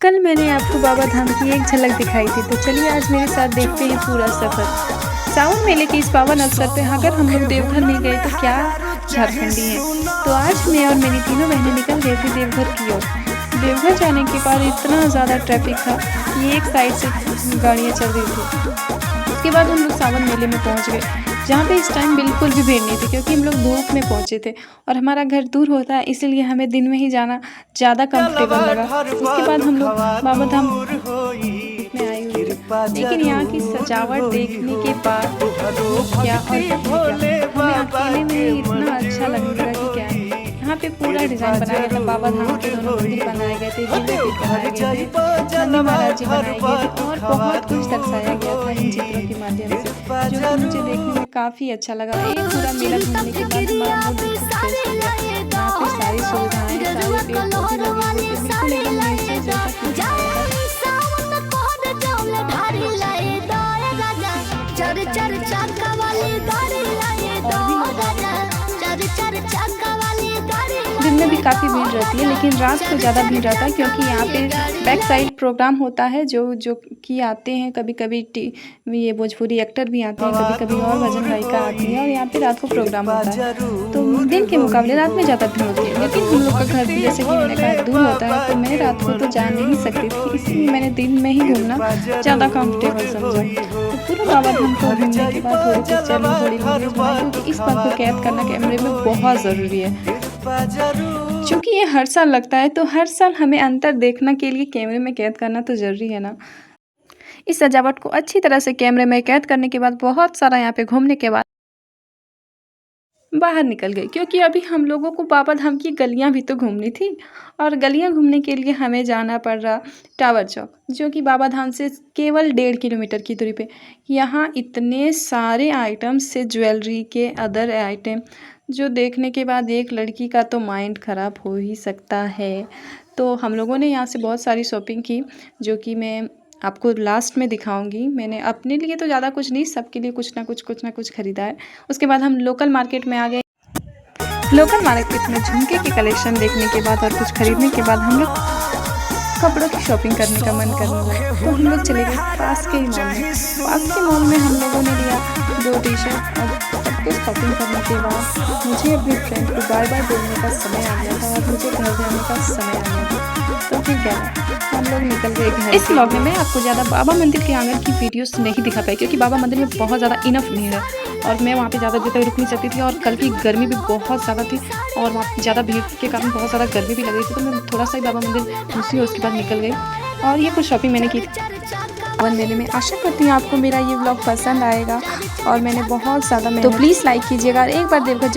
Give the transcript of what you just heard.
कल मैंने आपको बाबा धाम की एक झलक दिखाई थी, तो चलिए आज मेरे साथ देखते हैं पूरा सफ़र। सावन मेले के इस पावन अवसर पे अगर हम लोग देवघर नहीं गए तो क्या झारखंडी हैं। तो आज मैं और मेरी तीनों बहनें निकल गए थे देवघर की ओर। देवघर जाने के बाद इतना ज़्यादा ट्रैफिक था कि एक साइड से गाड़ियाँ चल रही थी। उसके बाद हम लोग सावन मेले में पहुँच गए, जहाँ पे इस टाइम बिल्कुल भी भीड़ नहीं थी, क्योंकि हम लोग धूप में पहुँचे थे और हमारा घर दूर होता है, इसीलिए हमें दिन में ही जाना ज़्यादा कंफर्टेबल लगा। उसके बाद हम लोग बाबा धाम में आए हुए थे, लेकिन यहाँ की सजावट देखने के बाद क्या और हमें अकेले में ही इतना अच्छा लगने लगा कि क्या है। यहाँ पे पूरा डिज़ाइन बनाया गया था, बाबा धाम के दोनों मंदिर बनाए गए थे, बनाए गए थे, नंदी महाराज जी बनाए गए थे और बहुत कुछ दर्शाया गया था इन चित्रों के माध्यम से, जो कि मुझे देखने में काफ़ी अच्छा लगा। एक पूरा मेला घूमने के बाद हमारा मूड बिल्कुल फ्रेश हो गया। यहाँ पे सारी सुविधाएं, सारे पेड़ पौधे लगे हुए थे, बिल्कुल एकदम नेचर जैसा फील आ रहा था। दिन में भी काफ़ी भीड़ रहती है, लेकिन रात को ज़्यादा भीड़ रहता है, क्योंकि यहाँ पे बैक साइड प्रोग्राम होता है जो कि आते हैं। कभी कभी ये भोजपुरी एक्टर भी आते हैं, कभी कभी और भजन गायिका आती है, और यहाँ पे रात को प्रोग्राम होता है। तो दिन के मुकाबले रात में ज़्यादा भीड़ होती है, लेकिन हम लोग का घर जैसे कि मैंने कहा दूर होता है, तो मैं रात को तो जा नहीं सकती थी, इसलिए मैंने दिन में ही घूमना ज़्यादा कम्फर्टेबल समझा। तो पूरा बाबा धाम को घूमने के बाद थोड़ी पिक्चर ली, थोड़ी वीडियोज़ बनाई, क्योंकि इस बात को कैद करना कैमरे में बहुत ज़रूरी है। क्योंकि ये हर साल लगता है, तो हर साल हमें अंतर देखने के लिए कैमरे में कैद करना तो ज़रूरी है ना। इस सजावट को अच्छी तरह से कैमरे में कैद करने के बाद बहुत सारा यहाँ पे घूमने के बाद बाहर निकल गए, क्योंकि अभी हम लोगों को बाबा धाम की गलियाँ भी तो घूमनी थी, और गलियाँ घूमने के लिए हमें जाना पड़ रहा टावर चौक, जो कि बाबा धाम से केवल 1.5 किलोमीटर की दूरी पे। यहाँ इतने सारे आइटम्स से ज्वेलरी के अदर आइटम, जो देखने के बाद एक लड़की का तो माइंड ख़राब हो ही सकता है। तो हम लोगों ने यहाँ से बहुत सारी शॉपिंग की, जो कि मैं आपको लास्ट में दिखाऊंगी। मैंने अपने लिए तो ज़्यादा कुछ नहीं, सबके लिए कुछ ना कुछ खरीदा है। उसके बाद हम लोकल मार्केट में आ गए। लोकल मार्केट में झुमके के कलेक्शन देखने के बाद और कुछ खरीदने के बाद हम लोग कपड़ों की शॉपिंग करने का मन करने लगा, तो हम लोग चले गए पास के मॉल में। पास के मॉल में हम लोगों ने लिया 2 टी-शर्ट, और सब कुछ शॉपिंग करने के बाद मुझे अपनी फ्रेंड को बाय बाय बोलने का समय आ गया था और मुझे घर जाने का समय आ गया था। तो फिर क्या हम लोग निकल गए घर। इस व्लॉग में मैं आपको ज़्यादा बाबा मंदिर के आंगन की वीडियोस नहीं दिखा पाई, क्योंकि बाबा मंदिर में बहुत ज़्यादा इनफ भीड़ है और मैं वहाँ पे ज़्यादा देर तक रुक नहीं सकती थी, और कल की गर्मी भी बहुत ज़्यादा थी और वहाँ पे ज़्यादा भीड़ के कारण बहुत ज़्यादा गर्मी भी लग रही थी। तो मैं थोड़ा सा ही बाबा मंदिर घुसी और उसके बाद निकल गई, और ये कुछ शॉपिंग मैंने की थी सावन मेले में। आशा करती हूँ आपको मेरा ये व्लॉग पसंद आएगा, और मैंने बहुत ज़्यादा तो प्लीज़ लाइक कीजिएगा। एक बार देवघर